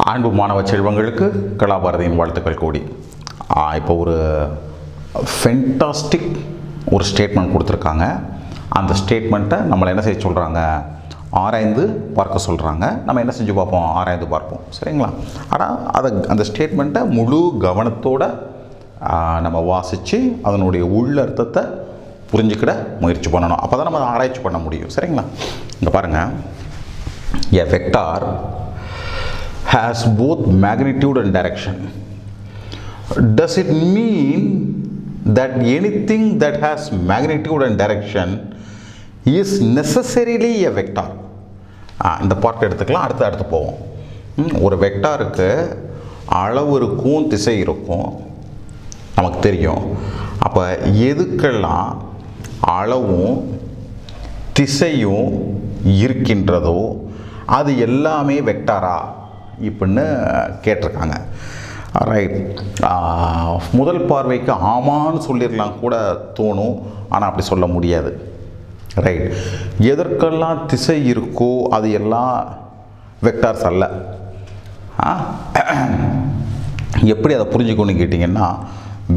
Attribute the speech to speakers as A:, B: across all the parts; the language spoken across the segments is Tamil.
A: அன்பு மாணவ செல்வங்களுக்கு கலாபாரதியின் வாழ்த்துக்கள் கூடி. இப்போ ஒரு ஃபென்டாஸ்டிக் ஒரு ஸ்டேட்மெண்ட் கொடுத்துருக்காங்க. அந்த ஸ்டேட்மெண்ட்டை நம்மளை என்ன செய்ய சொல்கிறாங்க, ஆராய்ந்து பார்க்க சொல்கிறாங்க. நம்ம என்ன செஞ்சு பார்ப்போம், ஆராய்ந்து பார்ப்போம். சரிங்களா? ஆனால் அந்த ஸ்டேட்மெண்ட்டை முழு கவனத்தோடு நம்ம வாசித்து அதனுடைய உள்ளர்த்தத்தை புரிஞ்சுக்கிட முயற்சி பண்ணணும். அப்போ தான் நம்ம அதை ஆராய்ச்சி பண்ண முடியும். சரிங்களா? இங்கே பாருங்கள், a vector has both magnitude and direction. Does it mean that anything that has magnitude and direction is necessarily a vector? இந்த பார்ட் எடுத்துக்கலாம், அடுத்து போவோம். ஒரு வெக்டாருக்கு அளவு இருக்கும், திசை இருக்கும், நமக்கு தெரியும். அப்போ எதுக்கெல்லாம் அளவும் திசையும் இருக்கின்றதோ அது எல்லாமே வெக்டாரா இப்படின்னு கேட்டிருக்காங்க. ரைட். முதல் பார்வைக்கு ஆமான்னு சொல்லிடலாம் கூட தோணும், ஆனால் அப்படி சொல்ல முடியாது. ரைட். எதற்கெல்லாம் திசை இருக்கோ அது எல்லாம் வெக்டார்ஸ் அல்ல. எப்படி அதை புரிஞ்சுக்கணும்னு கேட்டிங்கன்னா,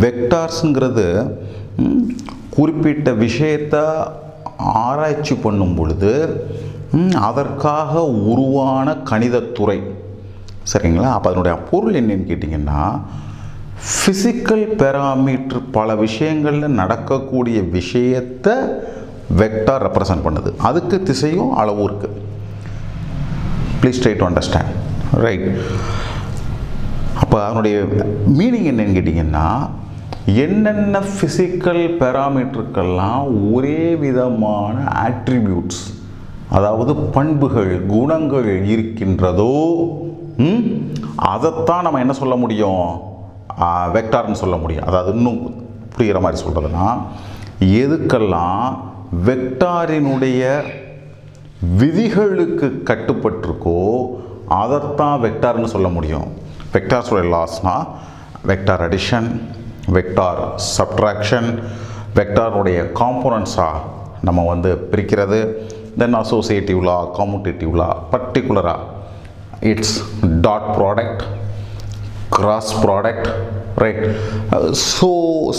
A: வெக்டார்ஸுங்கிறது குறிப்பிட்ட விஷயத்தை ஆராய்ச்சி பண்ணும் பொழுது அதற்காக உருவான கணிதத்துறை. சரிங்களா? அப்போ அதனுடைய பொருள் என்னன்னு கேட்டிங்கன்னா, ஃபிசிக்கல் பேராமீட்டர் பல விஷயங்களில் நடக்கக்கூடிய விஷயத்தை வெக்டார் ரெப்ரசன்ட் பண்ணுது. அதுக்கு திசையும் அளவும் இருக்குது. Please try to understand. Right. அப்போ அதனுடைய மீனிங் என்னன்னு கேட்டிங்கன்னா, என்னென்ன ஃபிசிக்கல் பேராமீட்டருக்கெல்லாம் ஒரே விதமான ஆட்ரிபியூட்ஸ், அதாவது பண்புகள், குணங்கள் இருக்கின்றதோ அதைத்தான் நம்ம என்ன சொல்ல முடியும், வெக்டார்னு சொல்ல முடியும். அதாவது இன்னும் புரிகிற மாதிரி சொல்கிறதுனா, எதுக்கெல்லாம் வெக்டாரினுடைய விதிகளுக்கு கட்டுப்பட்டிருக்கோ அதைத்தான் வெக்டார்னு சொல்ல முடியும். வெக்டார்ஸோட லாஸ்னால் வெக்டார் அடிஷன், வெக்டார் சப்ட்ராக்ஷன், வெக்டாருடைய காம்போனன்ட்ஸாக நம்ம பிரிக்கிறது, then associative law, commutative law, பர்டிகுலராக it's dot product, cross product. Right.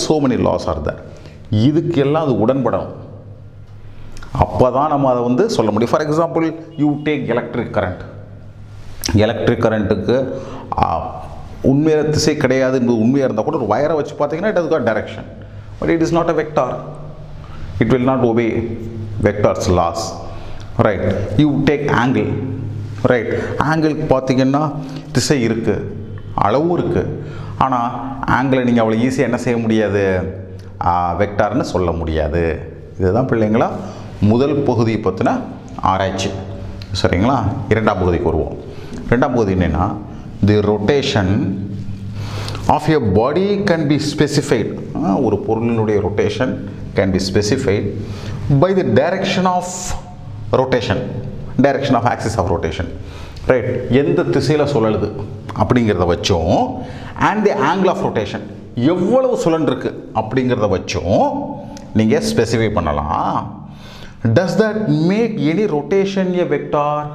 A: So many laws are that. இதுக்கெல்லாம் அது உடன்படும். அப்போ தான் நம்ம அதை சொல்ல முடியும். For example, you take electric current. Electric கரண்ட்டுக்கு உண்மையான திசை கிடையாது என்பது உண்மையாக இருந்தால் கூட ஒரு வயரை வச்சு பார்த்தீங்கன்னா it has got direction, but it is not a vector. It will not obey vectors laws. Right. You take angle. Right. ஆங்கிளுக்கு பார்த்தீங்கன்னா திசை இருக்குது, அளவும் இருக்குது. ஆனால் ஆங்கிளை நீங்கள் அவ்வளோ ஈஸியாக என்ன செய்ய முடியாது, வெக்டார்னு சொல்ல முடியாது. இதுதான் பிள்ளைங்களா முதல் பகுதியை பற்றின ஆராய்ச்சி. சரிங்களா? இரண்டாம் பகுதிக்கு வருவோம். ரெண்டாம் பகுதி என்னென்னா, the rotation of a body can be specified. ஒரு பொருளினுடைய rotation can be specified by the direction of rotation, direction of axis of rotation. Right. எந்த திசையில் சுழலுது அப்படிங்கிறத வச்சும், and the angle of rotation, எவ்வளவு சுழன்றிருக்கு அப்படிங்கிறத வச்சும் நீங்கள் ஸ்பெசிஃபை பண்ணலாம். Does that make any rotation a vector?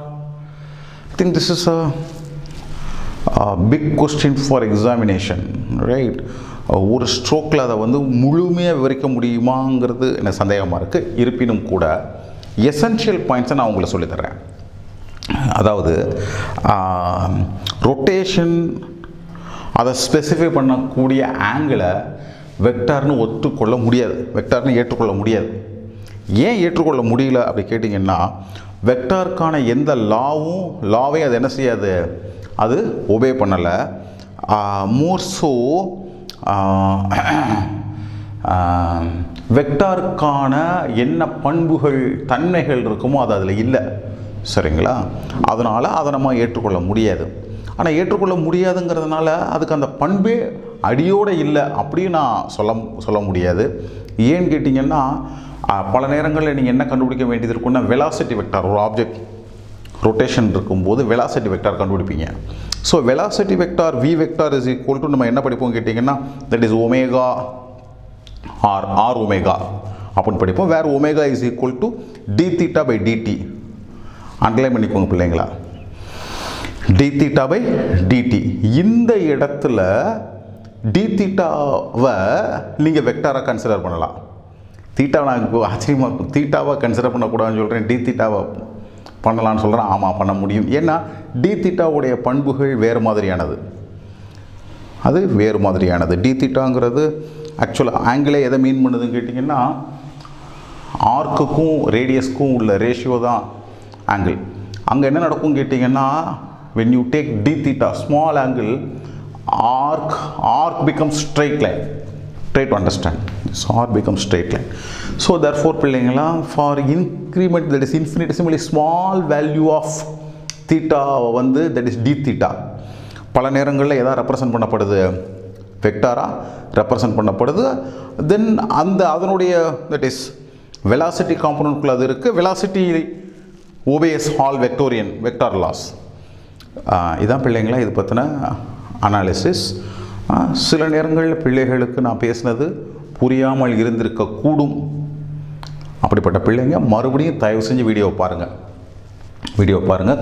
A: I think this is a big question for examination. Right. ஒரு ஸ்ட்ரோக்கில் அதை முழுமையாக விவரிக்க முடியுமாங்கிறது எனக்கு சந்தேகமாக இருக்குது. இருப்பினும் கூட எசென்ஷியல் பாயிண்ட்ஸை நான் உங்களுக்கு சொல்லித்தரேன். அதாவது ரொட்டேஷன் அதை ஸ்பெசிஃபை பண்ணக்கூடிய ஆங்கிளை வெக்டார்னு ஒத்துக்கொள்ள முடியாது, வெக்டார்னு ஏற்றுக்கொள்ள முடியாது. ஏன் ஏற்றுக்கொள்ள முடியல அப்படி கேட்டிங்கன்னா, வெக்டாருக்கான எந்த லாவையும் அது என்ன செய்யாது, அது ஒபே பண்ணலை. மோர்ஸோ வெக்டாருக்கான என்ன பண்புகள், தன்மைகள் இருக்குமோ அது அதில் இல்லை. சரிங்களா? அதனால் அதை நம்ம ஏற்றுக்கொள்ள முடியாது. ஆனால் ஏற்றுக்கொள்ள முடியாதுங்கிறதுனால அதுக்கு அந்த பண்பே அடியோடு இல்லை அப்படின்னு நான் சொல்ல முடியாது. ஏன்னு கேட்டிங்கன்னா, பல நேரங்களில் நீங்கள் என்ன கண்டுபிடிக்க வேண்டியது இருக்குன்னா, வெலாசிட்டி வெக்டார், ஒரு ஆப்ஜெக்ட் ரொட்டேஷன் இருக்கும்போது வெலாசிட்டி வெக்டார் கண்டுபிடிப்பீங்க. So velocity vector V vector is equal to நம்ம என்ன படிப்போம் கேட்டிங்கன்னா, that is omega R omega அப்படின்னு படிப்போம். Where omega is equal to D theta by DT. Underline பண்ணிக்கோங்க பிள்ளைங்களா. D theta by DT. இந்த இடத்துல டி தீட்டாவை நீங்கள் வெக்டாராக கன்சிடர் பண்ணலாம். தீட்டாவை நான் ஆச்சரியமாக தீட்டாவை கன்சிடர் பண்ணக்கூடாதுன்னு சொல்கிறேன், டி தீட்டாவை பண்ணலான்னு சொல்கிறேன். ஆமாம், பண்ண முடியும். ஏன்னா டி தீட்டாவுடைய பண்புகள் வேறு மாதிரியானது, அது வேறு மாதிரியானது. டி தீட்டாங்கிறது ஆக்சுவலாக ஆங்கிளே எதை மீன் பண்ணுதுன்னு கேட்டிங்கன்னா, ஆர்க்குக்கும் ரேடியஸ்க்கும் உள்ள ரேஷியோ தான் ஆங்கிள். அங்கே என்ன நடக்கும் கேட்டிங்கன்னா, when you take d theta small angle, arc becomes straight line. Try to understand, this arc becomes straight line. So therefore பிள்ளைங்களா, for increment that is infinitesimally small value of theta வந்து that is d theta பல நேரங்களில் எதா ரெப்ரசன்ட் பண்ணப்படுது, வெக்டாராக ரெப்ரசன்ட் பண்ணப்படுது. தென் அதனுடைய that is velocity காம்பனன்ட்குள்ள அது இருக்குது. velocity obeys all vectorian vector laws. இதான் பிள்ளைங்களா இது பற்றின அனாலிசிஸ். சில நேரங்களில் பிள்ளைகளுக்கு நான் பேசினது புரியாமல் இருந்திருக்கக்கூடும். அப்படிப்பட்ட பிள்ளைங்க மறுபடியும் தயவு செஞ்சு வீடியோ பாருங்கள்.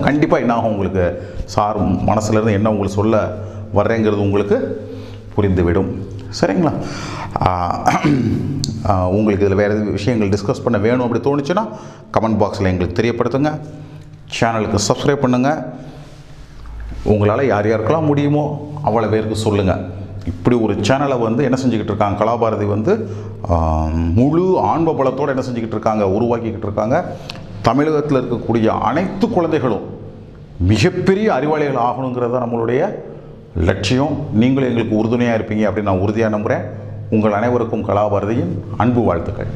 A: கண்டிப்பாக என்ன ஆகும், உங்களுக்கு சார் மனசுலேருந்து என்ன உங்களுக்கு சொல்ல வர்றேங்கிறது உங்களுக்கு புரிந்துவிடும். சரிங்களா? உங்களுக்கு இதில் வேறு எது விஷயங்கள் டிஸ்கஸ் பண்ண வேணும் அப்படி தோணுச்சுன்னா கமெண்ட் பாக்ஸில் எங்களுக்கு தெரியப்படுத்துங்க. சேனலுக்கு சப்ஸ்கிரைப் பண்ணுங்கள். உங்களால் யார் யாருக்கெல்லாம் முடியுமோ அவ்வளோ பேருக்கு சொல்லுங்கள். இப்படி ஒரு சேனலை வந்து என்ன செஞ்சுக்கிட்டு இருக்காங்க, கலாபாரதி வந்து முழு ஆன்ம பலத்தோடு என்ன செஞ்சுக்கிட்டு இருக்காங்க, உருவாக்கிக்கிட்டு இருக்காங்க. தமிழகத்தில் இருக்கக்கூடிய அனைத்து குழந்தைகளும் மிகப்பெரிய அறிவாளிகள் ஆகணுங்கிறது தான் நம்மளுடைய லட்சியம். நீங்களும் எங்களுக்கு உறுதுணையாக இருப்பீங்க அப்படின்னு நான் உறுதியாக நம்புகிறேன். உங்கள் அனைவருக்கும் கலாபாரதியின் அன்பு வாழ்த்துக்கள்.